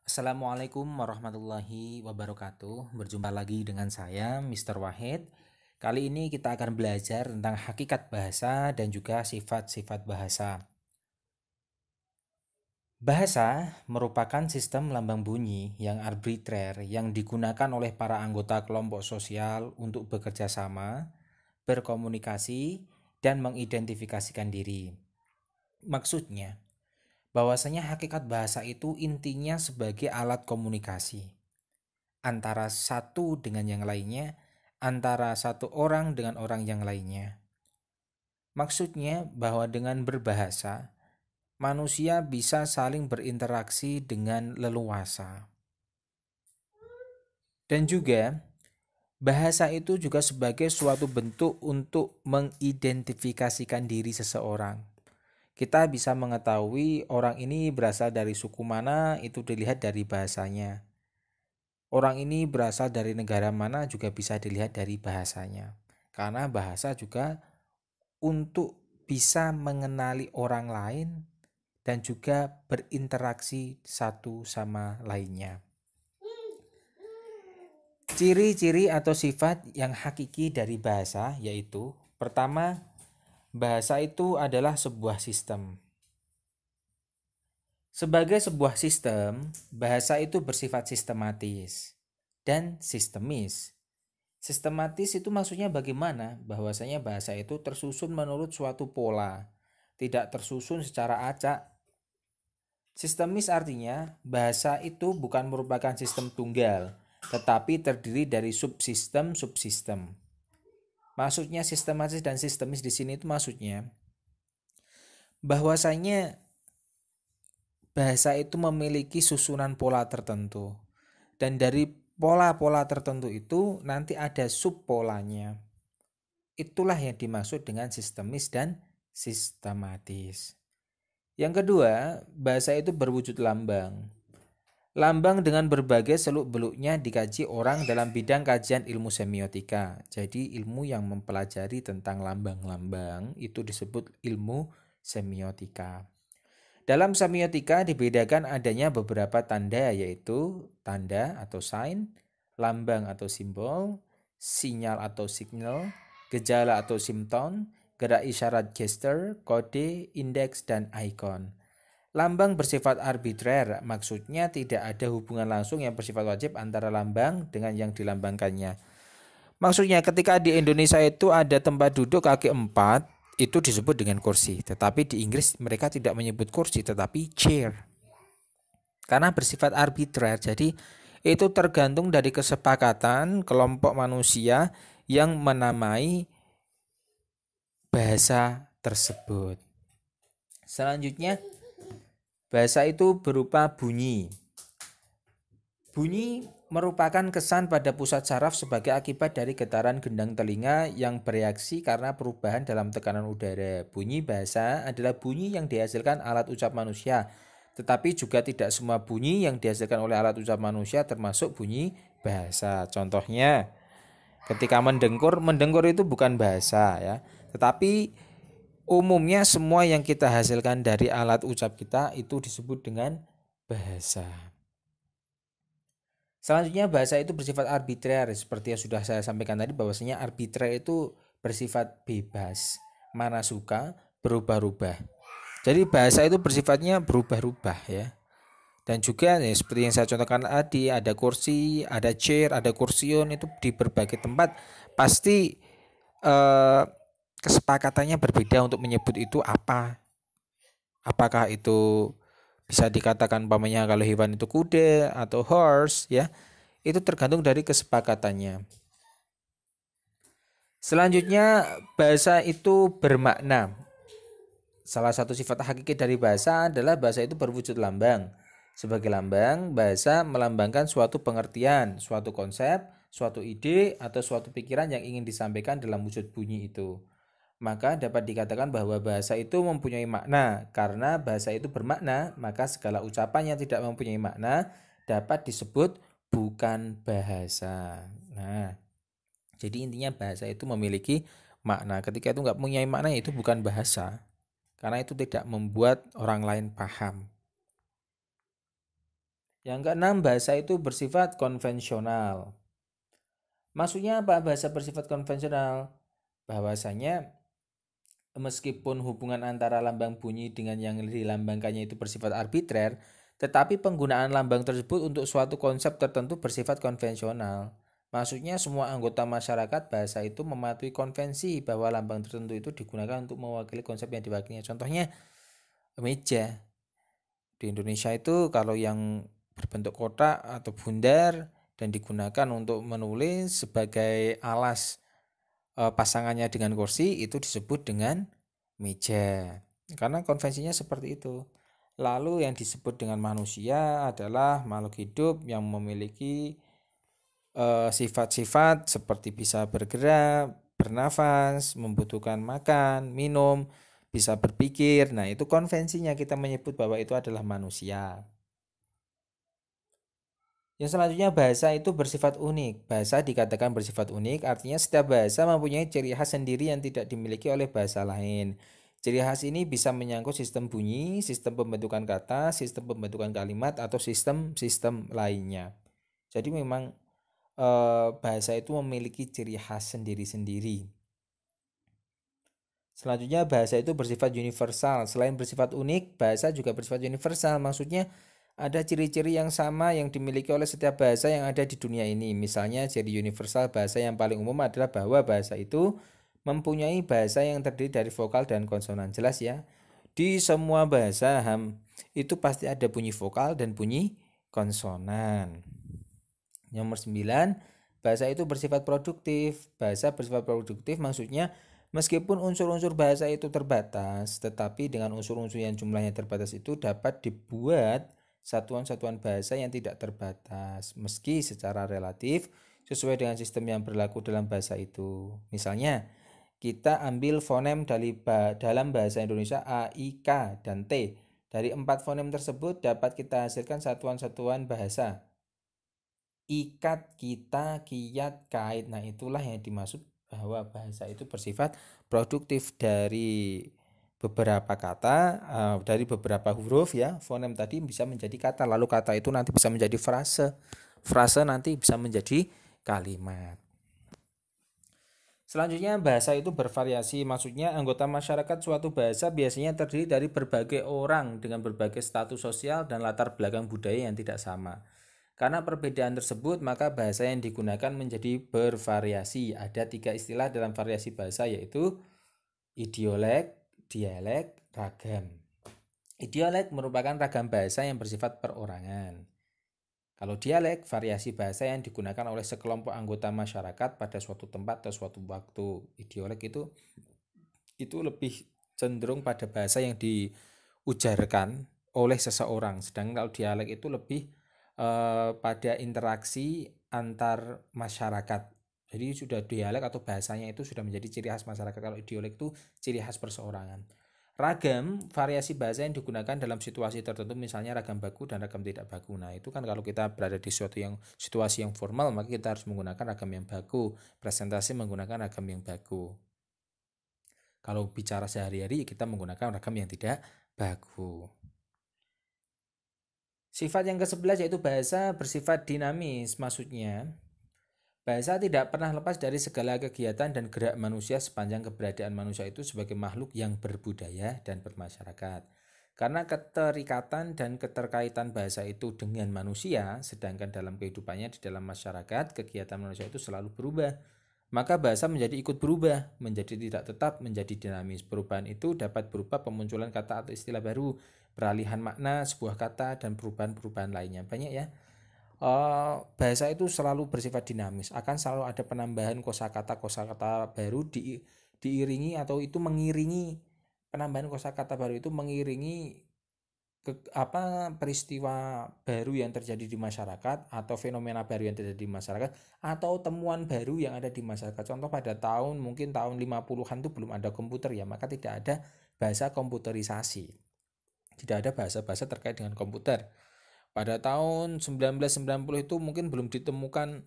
Assalamualaikum warahmatullahi wabarakatuh. Berjumpa lagi dengan saya, Mr. Wahid. Kali ini kita akan belajar tentang hakikat bahasa dan juga sifat-sifat bahasa. Bahasa merupakan sistem lambang bunyi yang arbitrer yang digunakan oleh para anggota kelompok sosial untuk bekerja sama, berkomunikasi, dan mengidentifikasikan diri. Maksudnya, bahwasanya hakikat bahasa itu intinya sebagai alat komunikasi antara satu dengan yang lainnya, antara satu orang dengan orang yang lainnya. Maksudnya bahwa dengan berbahasa, manusia bisa saling berinteraksi dengan leluasa. Dan juga, bahasa itu juga sebagai suatu bentuk untuk mengidentifikasikan diri seseorang. Kita bisa mengetahui orang ini berasal dari suku mana, itu dilihat dari bahasanya. Orang ini berasal dari negara mana juga bisa dilihat dari bahasanya. Karena bahasa juga untuk bisa mengenali orang lain dan juga berinteraksi satu sama lainnya. Ciri-ciri atau sifat yang hakiki dari bahasa yaitu pertama, bahasa itu adalah sebuah sistem. Sebagai sebuah sistem, bahasa itu bersifat sistematis dan sistemis. Sistematis itu maksudnya bagaimana? Bahwasanya bahasa itu tersusun menurut suatu pola, tidak tersusun secara acak. Sistemis artinya bahasa itu bukan merupakan sistem tunggal, tetapi terdiri dari subsistem-subsistem. Maksudnya sistematis dan sistemis di sini itu maksudnya bahwasanya bahasa itu memiliki susunan pola tertentu. Dan dari pola-pola tertentu itu nanti ada subpolanya. Itulah yang dimaksud dengan sistemis dan sistematis. Yang kedua, bahasa itu berwujud lambang. Lambang dengan berbagai seluk-beluknya dikaji orang dalam bidang kajian ilmu semiotika. Jadi ilmu yang mempelajari tentang lambang-lambang itu disebut ilmu semiotika. Dalam semiotika dibedakan adanya beberapa tanda yaitu tanda atau sign, lambang atau simbol, sinyal atau signal, gejala atau simptom, gerak isyarat gesture, kode, indeks, dan ikon. Lambang bersifat arbitrer, maksudnya tidak ada hubungan langsung yang bersifat wajib antara lambang dengan yang dilambangkannya. Maksudnya ketika di Indonesia itu ada tempat duduk kaki empat, itu disebut dengan kursi. Tetapi di Inggris mereka tidak menyebut kursi, tetapi chair. Karena bersifat arbitrer, jadi itu tergantung dari kesepakatan kelompok manusia yang menamai bahasa tersebut. Selanjutnya, bahasa itu berupa bunyi. Bunyi merupakan kesan pada pusat saraf sebagai akibat dari getaran gendang telinga yang bereaksi karena perubahan dalam tekanan udara. Bunyi bahasa adalah bunyi yang dihasilkan alat ucap manusia, tetapi juga tidak semua bunyi yang dihasilkan oleh alat ucap manusia termasuk bunyi bahasa. Contohnya, ketika mendengkur itu bukan bahasa ya, tetapi umumnya semua yang kita hasilkan dari alat ucap kita itu disebut dengan bahasa. Selanjutnya bahasa itu bersifat arbitrer seperti yang sudah saya sampaikan tadi bahwasanya arbitrer itu bersifat bebas, mana suka, berubah-ubah. Jadi bahasa itu bersifatnya berubah-ubah ya. Dan juga ya, seperti yang saya contohkan tadi ada kursi, ada chair, ada kursiun itu di berbagai tempat pasti kesepakatannya berbeda untuk menyebut itu apa. Apakah itu bisa dikatakan umpamanya kalau hewan itu kuda atau horse ya. Itu tergantung dari kesepakatannya. Selanjutnya bahasa itu bermakna. Salah satu sifat hakiki dari bahasa adalah bahasa itu berwujud lambang. Sebagai lambang, bahasa melambangkan suatu pengertian, suatu konsep, suatu ide, atau suatu pikiran yang ingin disampaikan dalam wujud bunyi itu. Maka dapat dikatakan bahwa bahasa itu mempunyai makna. Karena bahasa itu bermakna, maka segala ucapan yang tidak mempunyai makna dapat disebut bukan bahasa. Nah, jadi intinya bahasa itu memiliki makna. Ketika itu nggak punya makna, itu bukan bahasa. Karena itu tidak membuat orang lain paham. Yang keenam, bahasa itu bersifat konvensional. Maksudnya apa bahasa bersifat konvensional? Bahwasanya meskipun hubungan antara lambang bunyi dengan yang dilambangkannya itu bersifat arbitrer, tetapi penggunaan lambang tersebut untuk suatu konsep tertentu bersifat konvensional. Maksudnya semua anggota masyarakat bahasa itu mematuhi konvensi bahwa lambang tertentu itu digunakan untuk mewakili konsep yang diwakilinya. Contohnya meja. Di Indonesia itu kalau yang berbentuk kotak atau bundar dan digunakan untuk menulis sebagai alas pasangannya dengan kursi itu disebut dengan meja. Karena konvensinya seperti itu. Lalu yang disebut dengan manusia adalah makhluk hidup yang memiliki sifat-sifat seperti bisa bergerak, bernafas, membutuhkan makan, minum, bisa berpikir. Nah, itu konvensinya kita menyebut bahwa itu adalah manusia. Yang selanjutnya, bahasa itu bersifat unik. Bahasa dikatakan bersifat unik, artinya setiap bahasa mempunyai ciri khas sendiri yang tidak dimiliki oleh bahasa lain. Ciri khas ini bisa menyangkut sistem bunyi, sistem pembentukan kata, sistem pembentukan kalimat, atau sistem-sistem lainnya. Jadi memang bahasa itu memiliki ciri khas sendiri-sendiri. Selanjutnya, bahasa itu bersifat universal. Selain bersifat unik, bahasa juga bersifat universal. Maksudnya ada ciri-ciri yang sama yang dimiliki oleh setiap bahasa yang ada di dunia ini. Misalnya ciri universal bahasa yang paling umum adalah bahwa bahasa itu mempunyai bahasa yang terdiri dari vokal dan konsonan. Jelas ya. Di semua bahasa itu pasti ada bunyi vokal dan bunyi konsonan. Nomor 9, bahasa itu bersifat produktif. Bahasa bersifat produktif maksudnya meskipun unsur-unsur bahasa itu terbatas, tetapi dengan unsur-unsur yang jumlahnya terbatas itu dapat dibuat satuan-satuan bahasa yang tidak terbatas, meski secara relatif sesuai dengan sistem yang berlaku dalam bahasa itu. Misalnya, kita ambil fonem dalam bahasa Indonesia A, I, K, dan T. Dari 4 fonem tersebut dapat kita hasilkan satuan-satuan bahasa. Ikat, kita, kiat, kait. Nah, itulah yang dimaksud bahwa bahasa itu bersifat produktif. Dari beberapa kata, dari beberapa huruf ya, fonem tadi bisa menjadi kata, lalu kata itu nanti bisa menjadi frase, frase nanti bisa menjadi kalimat. Selanjutnya, bahasa itu bervariasi. Maksudnya anggota masyarakat suatu bahasa biasanya terdiri dari berbagai orang dengan berbagai status sosial dan latar belakang budaya yang tidak sama. Karena perbedaan tersebut, maka bahasa yang digunakan menjadi bervariasi. Ada 3 istilah dalam variasi bahasa, yaitu idiolek, dialek, ragam. Idiolek merupakan ragam bahasa yang bersifat perorangan. Kalau dialek, variasi bahasa yang digunakan oleh sekelompok anggota masyarakat pada suatu tempat atau suatu waktu. Idiolek itu lebih cenderung pada bahasa yang diujarkan oleh seseorang. Sedangkan kalau dialek itu lebih pada interaksi antar masyarakat. Jadi sudah dialek atau bahasanya itu sudah menjadi ciri khas masyarakat. Kalau idiolek itu ciri khas perseorangan. Ragam, variasi bahasa yang digunakan dalam situasi tertentu, misalnya ragam baku dan ragam tidak baku. Nah, itu kan kalau kita berada di situasi yang formal, maka kita harus menggunakan ragam yang baku. Presentasi menggunakan ragam yang baku. Kalau bicara sehari-hari, kita menggunakan ragam yang tidak baku. Sifat yang ke-11 yaitu bahasa bersifat dinamis. Maksudnya, bahasa tidak pernah lepas dari segala kegiatan dan gerak manusia sepanjang keberadaan manusia itu sebagai makhluk yang berbudaya dan bermasyarakat. Karena keterikatan dan keterkaitan bahasa itu dengan manusia, sedangkan dalam kehidupannya di dalam masyarakat, kegiatan manusia itu selalu berubah. Maka bahasa menjadi ikut berubah, menjadi tidak tetap, menjadi dinamis. Perubahan itu dapat berupa pemunculan kata atau istilah baru, peralihan makna sebuah kata, dan perubahan-perubahan lainnya. Banyak ya. Bahasa itu selalu bersifat dinamis, akan selalu ada penambahan kosakata baru diiringi atau itu mengiringi penambahan kosakata baru itu mengiringi peristiwa baru yang terjadi di masyarakat atau fenomena baru yang terjadi di masyarakat atau temuan baru yang ada di masyarakat. Contoh pada mungkin tahun 50-an itu belum ada komputer ya, maka tidak ada bahasa komputerisasi. Tidak ada bahasa-bahasa terkait dengan komputer. Pada tahun 1990 itu mungkin belum ditemukan